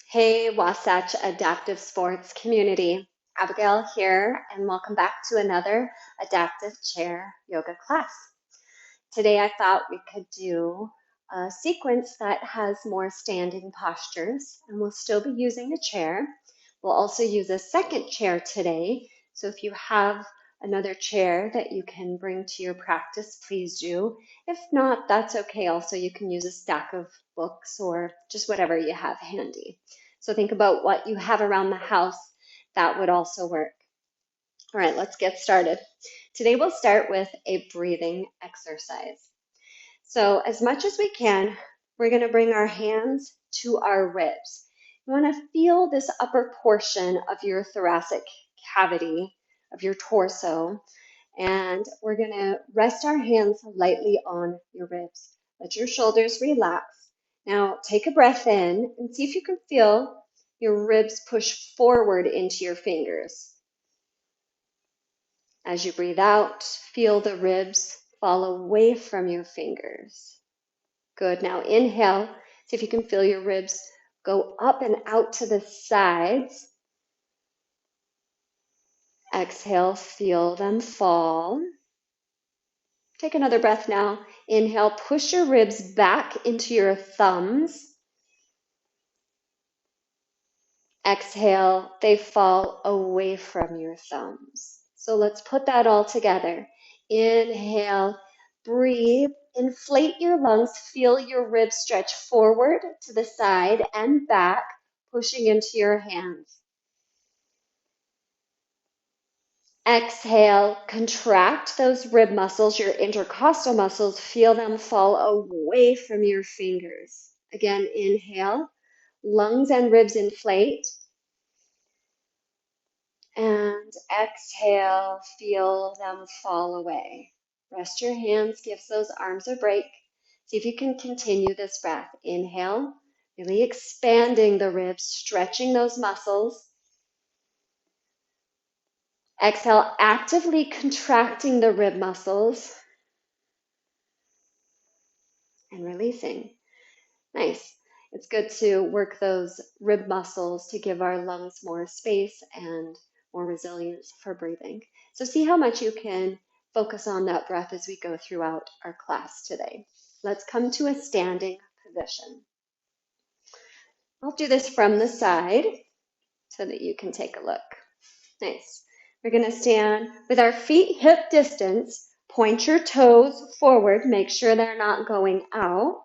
Hey, Wasatch Adaptive Sports community. Abigail here, and welcome back to another adaptive chair yoga class. Today, I thought we could do a sequence that has more standing postures, and we'll still be using a chair. We'll also use a second chair today. So if you have another chair that you can bring to your practice, please do. If not, that's okay. Also, you can use a stack of books or just whatever you have handy. So think about what you have around the house. That would also work. All right, let's get started. Today we'll start with a breathing exercise. So as much as we can, we're going to bring our hands to our ribs. You want to feel this upper portion of your thoracic cavity, of your torso, and we're going to rest our hands lightly on your ribs. Let your shoulders relax. Now take a breath in and see if you can feel your ribs push forward into your fingers. As you breathe out, feel the ribs fall away from your fingers. Good. Now inhale. See if you can feel your ribs go up and out to the sides. Exhale, feel them fall. Take another breath now. Inhale, push your ribs back into your thumbs. Exhale, they fall away from your thumbs. So let's put that all together. Inhale, breathe, inflate your lungs, feel your ribs stretch forward to the side and back, pushing into your hands. Exhale, contract those rib muscles, your intercostal muscles, feel them fall away from your fingers. Again, inhale, lungs and ribs inflate. And exhale, feel them fall away. Rest your hands, give those arms a break. See if you can continue this breath. Inhale, really expanding the ribs, stretching those muscles. Exhale, actively contracting the rib muscles and releasing. Nice. It's good to work those rib muscles to give our lungs more space and more resilience for breathing. So see how much you can focus on that breath as we go throughout our class today. Let's come to a standing position. I'll do this from the side so that you can take a look. Nice. We're going to stand with our feet hip distance. Point your toes forward. Make sure they're not going out.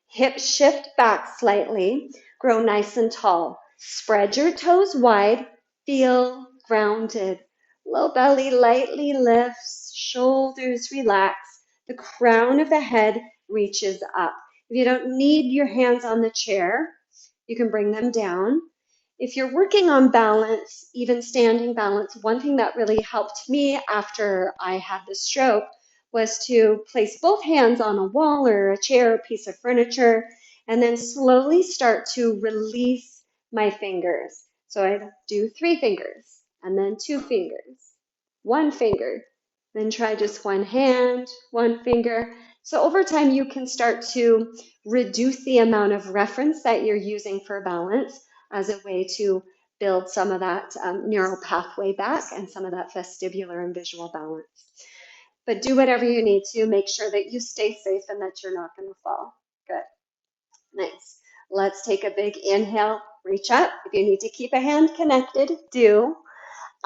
Hips shift back slightly. Grow nice and tall. Spread your toes wide. Feel grounded. Low belly lightly lifts. Shoulders relax. The crown of the head reaches up. If you don't need your hands on the chair, you can bring them down. If you're working on balance, even standing balance, one thing that really helped me after I had the stroke was to place both hands on a wall or a chair, a piece of furniture, and then slowly start to release my fingers. So I'd do 3 fingers, and then 2 fingers, 1 finger, then try just 1 hand, 1 finger. So over time, you can start to reduce the amount of reference that you're using for balance as a way to build some of that neural pathway back and some of that vestibular and visual balance. But do whatever you need to. Make sure that you stay safe and that you're not going to fall. Good. Nice. Let's take a big inhale. Reach up. If you need to keep a hand connected, do.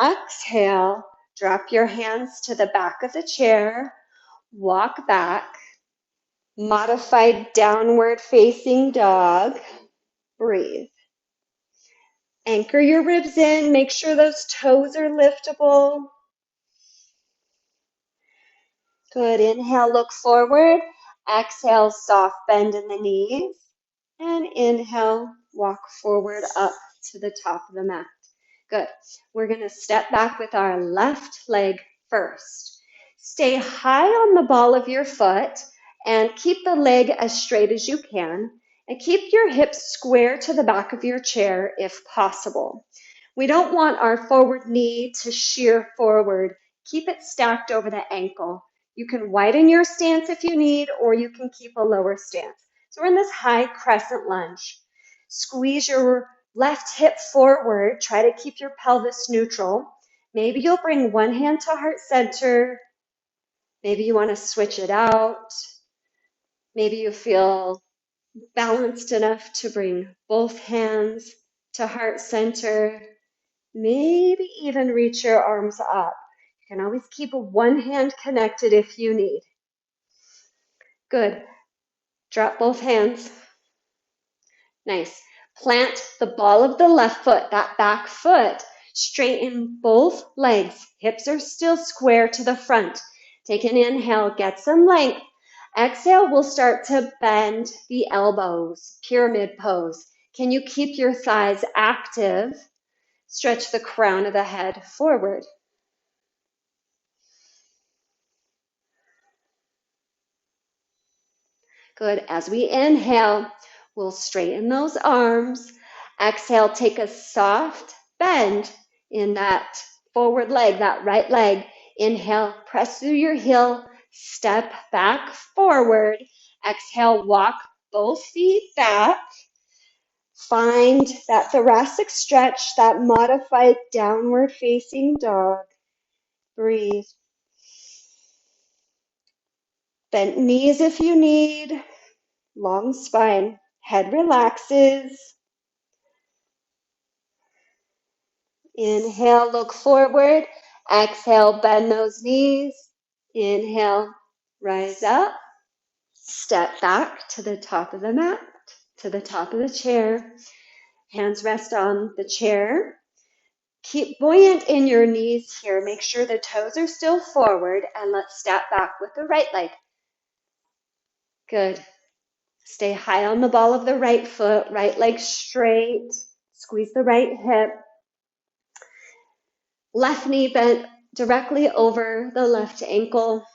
Exhale. Drop your hands to the back of the chair. Walk back. Modified downward facing dog. Breathe. Anchor your ribs in. Make sure those toes are liftable. Good. Inhale, look forward. Exhale, soft bend in the knees. And inhale, walk forward up to the top of the mat. Good. We're going to step back with our left leg first. Stay high on the ball of your foot and keep the leg as straight as you can. And keep your hips square to the back of your chair if possible. We don't want our forward knee to shear forward. Keep it stacked over the ankle. You can widen your stance if you need, or you can keep a lower stance. So we're in this high crescent lunge. Squeeze your left hip forward. Try to keep your pelvis neutral. Maybe you'll bring one hand to heart center. Maybe you want to switch it out. Maybe you feel balanced enough to bring both hands to heart center. Maybe even reach your arms up. You can always keep one hand connected if you need. Good. Drop both hands. Nice. Plant the ball of the left foot, that back foot. Straighten both legs. Hips are still square to the front. Take an inhale, get some length. Exhale, we'll start to bend the elbows, pyramid pose. Can you keep your thighs active? Stretch the crown of the head forward. Good. As we inhale, we'll straighten those arms. Exhale, take a soft bend in that forward leg, that right leg. Inhale, press through your heel, step back forward. Exhale, walk both feet back. Find that thoracic stretch, that modified downward facing dog. Breathe. Bent knees if you need. Long spine. Head relaxes. Inhale, look forward. Exhale, bend those knees. Inhale, rise up. Step back to the top of the mat, to the top of the chair. Hands rest on the chair. Keep buoyant in your knees here. Make sure the toes are still forward, and let's step back with the right leg. Good. Stay high on the ball of the right foot, right leg straight. Squeeze the right hip. Left knee bent directly over the left ankle.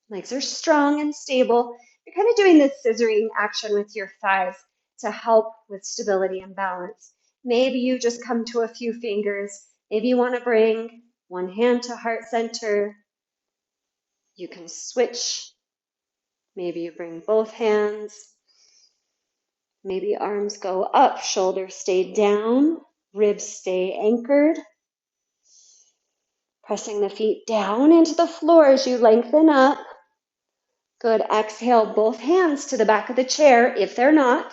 Legs are strong and stable. You're kind of doing this scissoring action with your thighs to help with stability and balance. Maybe you just come to a few fingers. Maybe you want to bring one hand to heart center. You can switch. Maybe you bring both hands. Maybe arms go up, shoulders stay down, ribs stay anchored. Pressing the feet down into the floor as you lengthen up. Good. Exhale, both hands to the back of the chair. If they're not,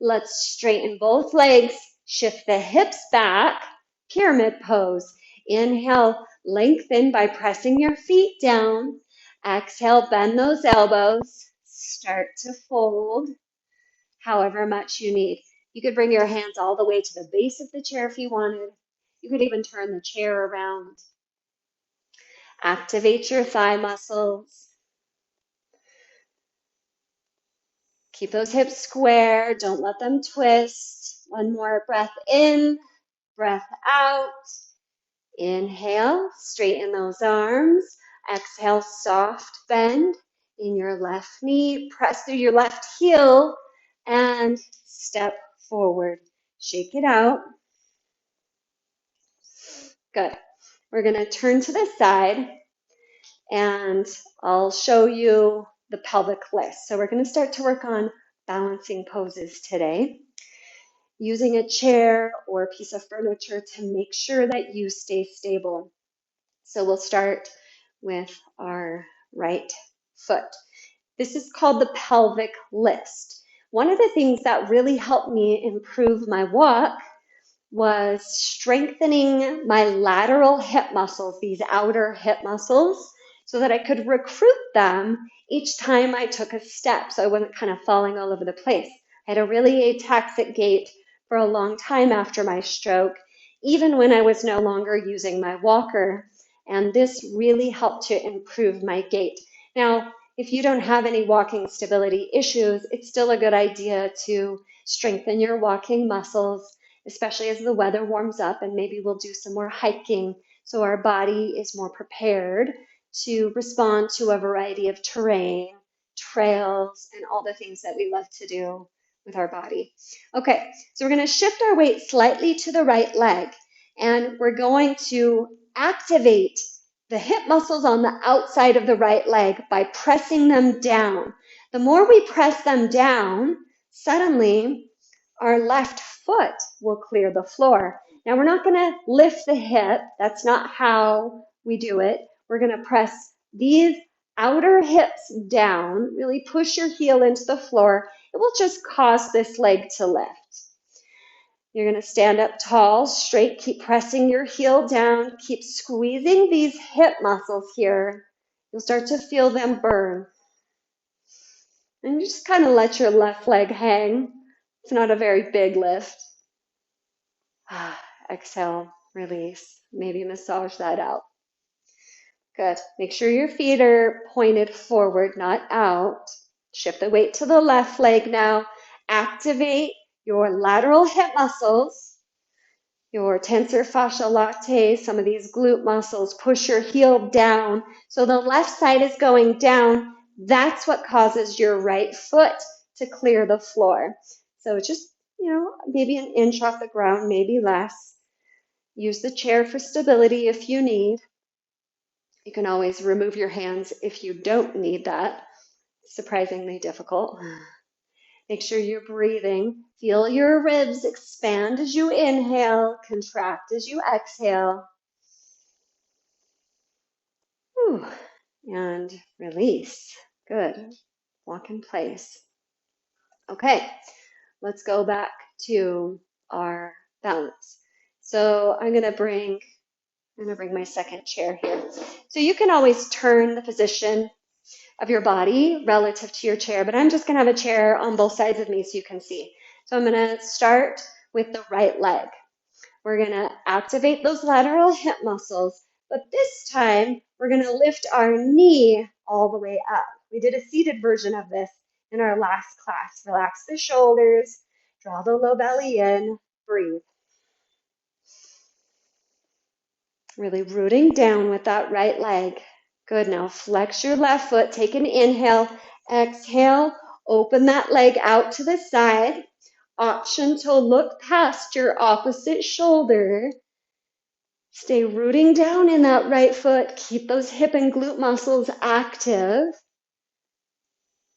let's straighten both legs. Shift the hips back. Pyramid pose. Inhale, lengthen by pressing your feet down. Exhale, bend those elbows. Start to fold however much you need. You could bring your hands all the way to the base of the chair if you wanted. You could even turn the chair around. Activate your thigh muscles. Keep those hips square. Don't let them twist. One more breath in, breath out. Inhale, straighten those arms. Exhale, soft bend in your left knee. Press through your left heel and step forward. Shake it out. Good. We're going to turn to the side and I'll show you the pelvic list. So we're going to start to work on balancing poses today, using a chair or a piece of furniture to make sure that you stay stable. So we'll start with our right foot. This is called the pelvic list. One of the things that really helped me improve my walk was strengthening my lateral hip muscles, these outer hip muscles, so that I could recruit them each time I took a step, so I wasn't kind of falling all over the place. I had a really ataxic gait for a long time after my stroke, even when I was no longer using my walker, and this really helped to improve my gait. Now, if you don't have any walking stability issues, it's still a good idea to strengthen your walking muscles, especially as the weather warms up, and maybe we'll do some more hiking so our body is more prepared to respond to a variety of terrain, trails, and all the things that we love to do with our body. Okay, so we're going to shift our weight slightly to the right leg, and we're going to activate the hip muscles on the outside of the right leg by pressing them down. The more we press them down, suddenly our left foot will clear the floor. Now we're not going to lift the hip. That's not how we do it. We're going to press these outer hips down, really push your heel into the floor. It will just cause this leg to lift. You're going to stand up tall, straight, keep pressing your heel down, keep squeezing these hip muscles here. You'll start to feel them burn. And you just kind of let your left leg hang. It's not a very big lift. Exhale, release. Maybe massage that out. Good. Make sure your feet are pointed forward, not out. Shift the weight to the left leg now. Activate your lateral hip muscles, your tensor fascia latae, some of these glute muscles. Push your heel down. So the left side is going down. That's what causes your right foot to clear the floor. So just, maybe an inch off the ground, maybe less. Use the chair for stability if you need. You can always remove your hands if you don't need that. Surprisingly difficult. Make sure you're breathing. Feel your ribs expand as you inhale, contract as you exhale. Whew. And release. Good. Walk in place. Okay, let's go back to our balance. So I'm going to bring my second chair here. So you can always turn the position of your body relative to your chair, but I'm just going to have a chair on both sides of me so you can see. So I'm going to start with the right leg. We're going to activate those lateral hip muscles, but this time we're going to lift our knee all the way up. We did a seated version of this in our last class. Relax the shoulders, draw the low belly in, breathe. Really rooting down with that right leg. Good. Now flex your left foot. Take an inhale. Exhale. Open that leg out to the side. Option to look past your opposite shoulder. Stay rooting down in that right foot. Keep those hip and glute muscles active.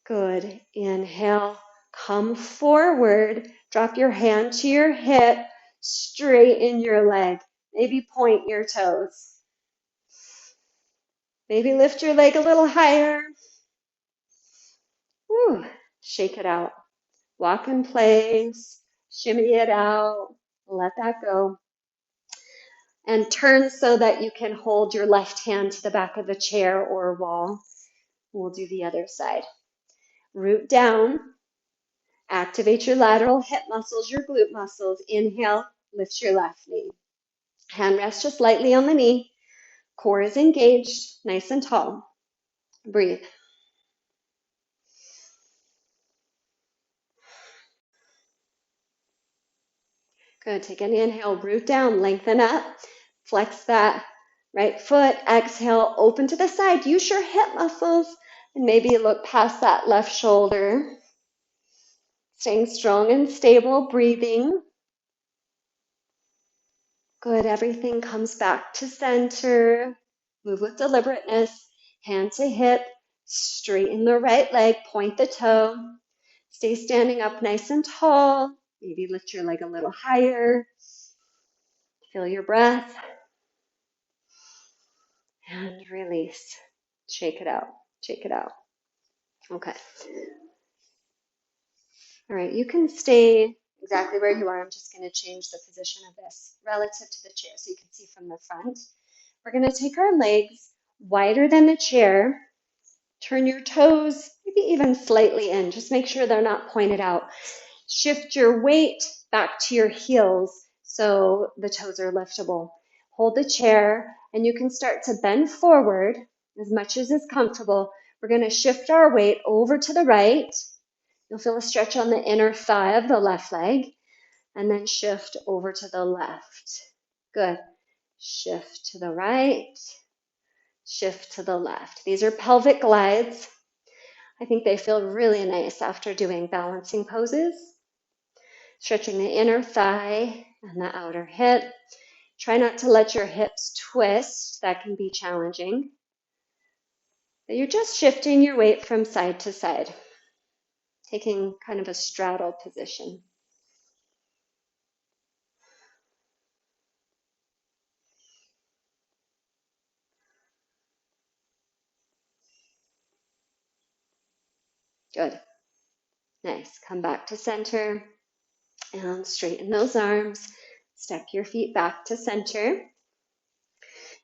Good. Inhale. Come forward. Drop your hand to your hip. Straighten your leg. Maybe point your toes. Maybe lift your leg a little higher. Whew. Shake it out. Walk in place. Shimmy it out. Let that go. And turn so that you can hold your left hand to the back of the chair or wall. We'll do the other side. Root down. Activate your lateral hip muscles, your glute muscles. Inhale. Lift your left knee. Hand rest just lightly on the knee. Core is engaged, nice and tall. Breathe. Good. Take an inhale, root down, lengthen up. Flex that right foot. Exhale, open to the side. Use your hip muscles and maybe look past that left shoulder. Staying strong and stable, breathing. Good. Everything comes back to center. Move with deliberateness. Hand to hip. Straighten the right leg. Point the toe. Stay standing up nice and tall. Maybe lift your leg a little higher. Feel your breath. And release. Shake it out. Shake it out. Okay. All right. You can stay exactly where you are. I'm just going to change the position of this relative to the chair so you can see from the front. We're going to take our legs wider than the chair. Turn your toes maybe even slightly in. Just make sure they're not pointed out. Shift your weight back to your heels so the toes are liftable. Hold the chair and you can start to bend forward as much as is comfortable. We're going to shift our weight over to the right. You'll feel a stretch on the inner thigh of the left leg and then shift over to the left. Good. Shift to the right. Shift to the left. These are pelvic glides. I think they feel really nice after doing balancing poses. Stretching the inner thigh and the outer hip. Try not to let your hips twist. That can be challenging. But you're just shifting your weight from side to side, taking kind of a straddle position. Good. Nice. Come back to center and straighten those arms. Step your feet back to center.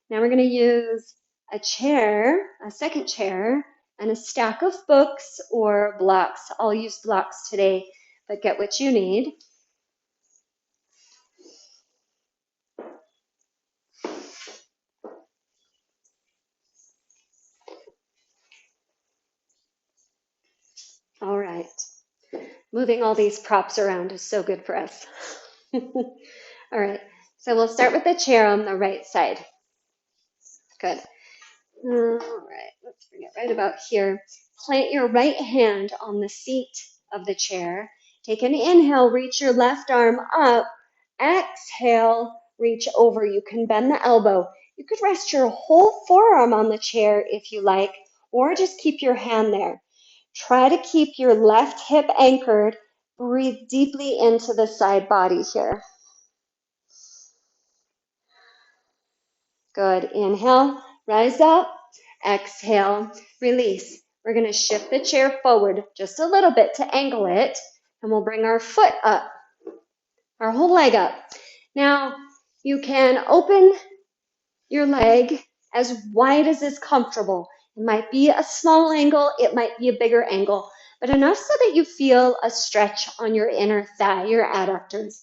Now we're going to use a chair, a second chair, and a stack of books or blocks. I'll use blocks today, but get what you need. All right. Moving all these props around is so good for us. All right. So we'll start with the chair on the right side. Good. All right. Let's bring it right about here. Plant your right hand on the seat of the chair. Take an inhale, reach your left arm up. Exhale, reach over. You can bend the elbow. You could rest your whole forearm on the chair if you like, or just keep your hand there. Try to keep your left hip anchored. Breathe deeply into the side body here. Good. Inhale, rise up. Exhale, release. We're going to shift the chair forward just a little bit to angle it, and we'll bring our foot up, our whole leg up. Now, you can open your leg as wide as is comfortable. It might be a small angle, it might be a bigger angle, but enough so that you feel a stretch on your inner thigh, your adductors.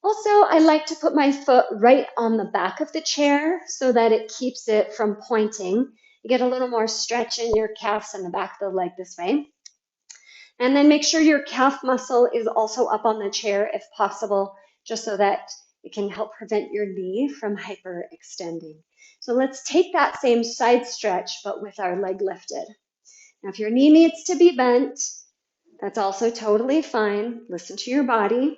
Also, I like to put my foot right on the back of the chair so that it keeps it from pointing. You get a little more stretch in your calves and the back of the leg this way. And then make sure your calf muscle is also up on the chair if possible, just so that it can help prevent your knee from hyperextending. So let's take that same side stretch, but with our leg lifted. Now, if your knee needs to be bent, that's also totally fine. Listen to your body.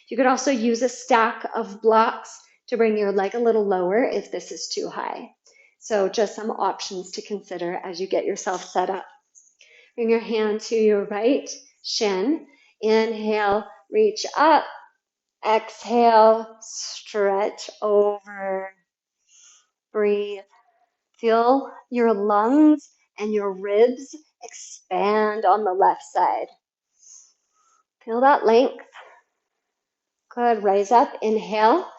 You could also use a stack of blocks to bring your leg a little lower if this is too high. So just some options to consider as you get yourself set up. Bring your hand to your right shin. Inhale, reach up. Exhale, stretch over. Breathe. Feel your lungs and your ribs expand on the left side. Feel that length. Good. Rise up. Inhale.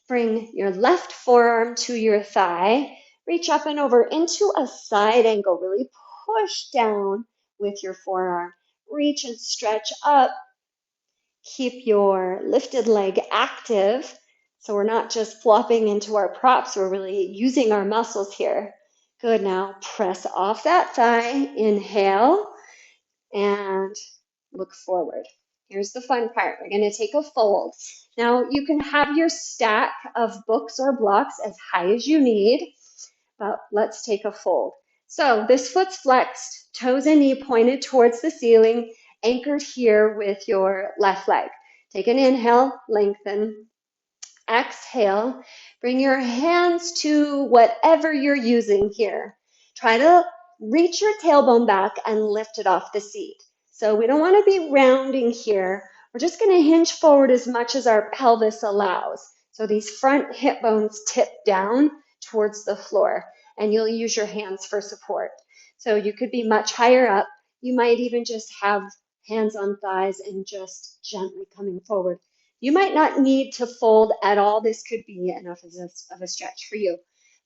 Bring your left forearm to your thigh. Reach up and over into a side angle. Really push down with your forearm. Reach and stretch up. Keep your lifted leg active. So we're not just flopping into our props. We're really using our muscles here. Good. Now press off that thigh. Inhale and look forward. Here's the fun part. We're going to take a fold. Now, you can have your stack of books or blocks as high as you need, but let's take a fold. So this foot's flexed, toes and knee pointed towards the ceiling, anchored here with your left leg. Take an inhale, lengthen. Exhale, bring your hands to whatever you're using here. Try to reach your tailbone back and lift it off the seat. So we don't want to be rounding here. We're just going to hinge forward as much as our pelvis allows. So these front hip bones tip down towards the floor, and you'll use your hands for support. So you could be much higher up. You might even just have hands on thighs and just gently coming forward. You might not need to fold at all. This could be enough of a stretch for you.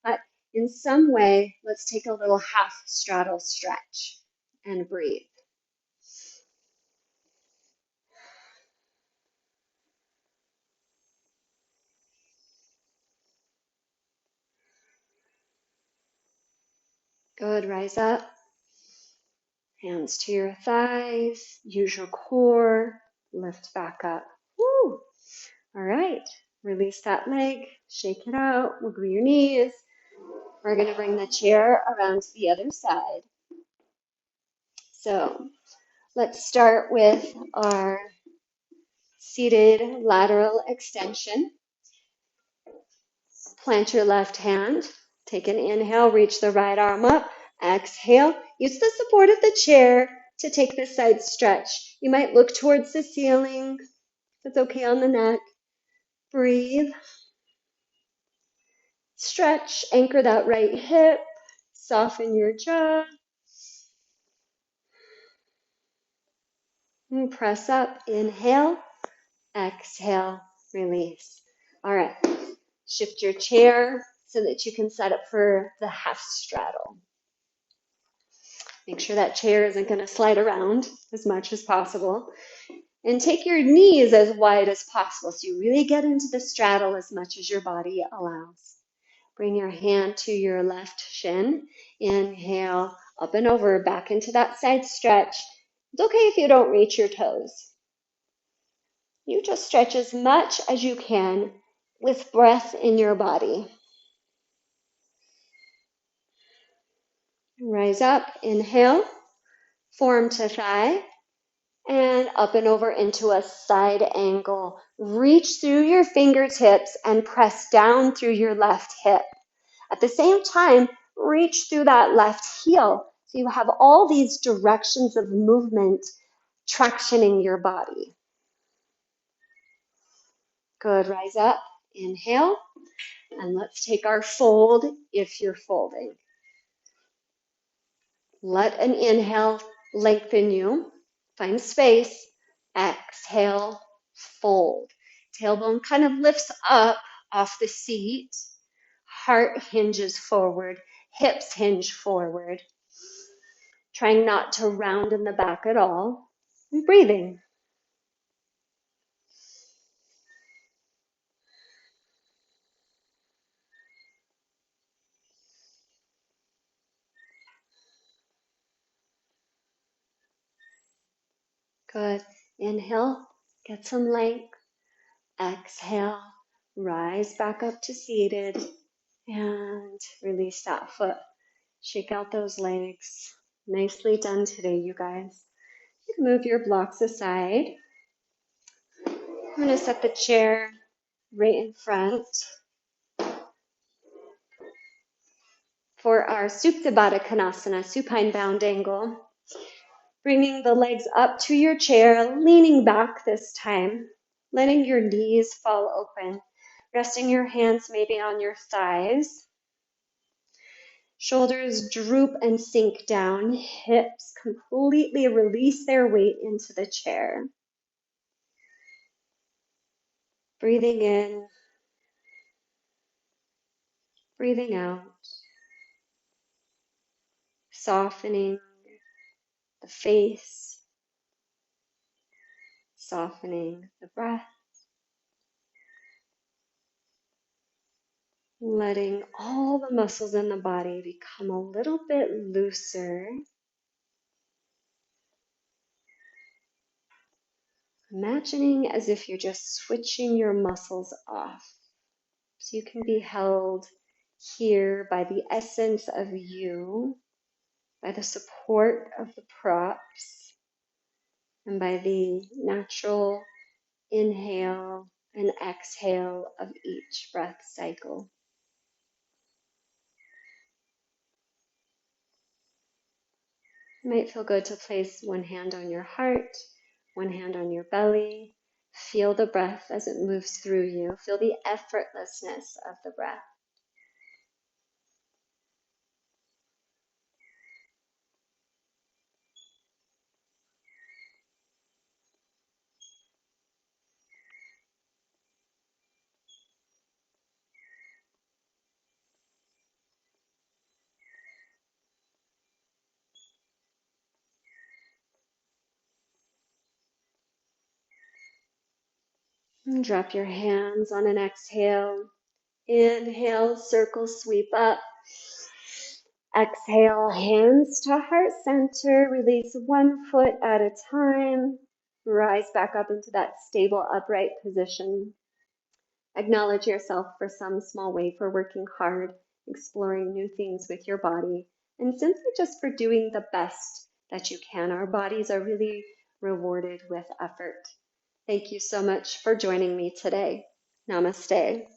But in some way, let's take a little half straddle stretch and breathe. Good. Rise up. Hands to your thighs. Use your core. Lift back up. Woo. All right. Release that leg. Shake it out. Wiggle your knees. We're going to bring the chair around to the other side. So let's start with our seated lateral extension. Plant your left hand. Take an inhale, reach the right arm up. Exhale. Use the support of the chair to take the side stretch. You might look towards the ceiling. That's okay on the neck. Breathe. Stretch. Anchor that right hip. Soften your jaw. And press up, inhale, exhale, release. All right, shift your chair so that you can set up for the half straddle. Make sure that chair isn't going to slide around as much as possible. And take your knees as wide as possible so you really get into the straddle as much as your body allows. Bring your hand to your left shin. Inhale, up and over, back into that side stretch. It's okay if you don't reach your toes. You just stretch as much as you can with breath in your body. Rise up, inhale, form to thigh, and up and over into a side angle. Reach through your fingertips and press down through your left hip. At the same time, reach through that left heel. So you have all these directions of movement tractioning your body. Good, rise up, inhale, and let's take our fold if you're folding. Let an inhale lengthen you. Find space. Exhale, fold. Tailbone kind of lifts up off the seat. Heart hinges forward. Hips hinge forward. Trying not to round in the back at all. And breathing. Good. Inhale, get some length. Exhale, rise back up to seated. And release that foot. Shake out those legs. Nicely done today, you guys. You can move your blocks aside. I'm going to set the chair right in front for our Supta Baddha Konasana, supine bound angle. Bringing the legs up to your chair, leaning back this time, letting your knees fall open, resting your hands maybe on your thighs. Shoulders droop and sink down, hips completely release their weight into the chair. Breathing in, breathing out, softening the face, softening the breath, letting all the muscles in the body become a little bit looser. Imagining as if you're just switching your muscles off. So you can be held here by the essence of you, by the support of the props, and by the natural inhale and exhale of each breath cycle. It might feel good to place one hand on your heart, one hand on your belly. Feel the breath as it moves through you. Feel the effortlessness of the breath. And drop your hands on an exhale. Inhale, circle sweep up. Exhale, hands to heart center. Release one foot at a time. Rise back up into that stable upright position. Acknowledge yourself for some small way for working hard, exploring new things with your body, and simply just for doing the best that you can. Our bodies are really rewarded with effort. Thank you so much for joining me today. Namaste.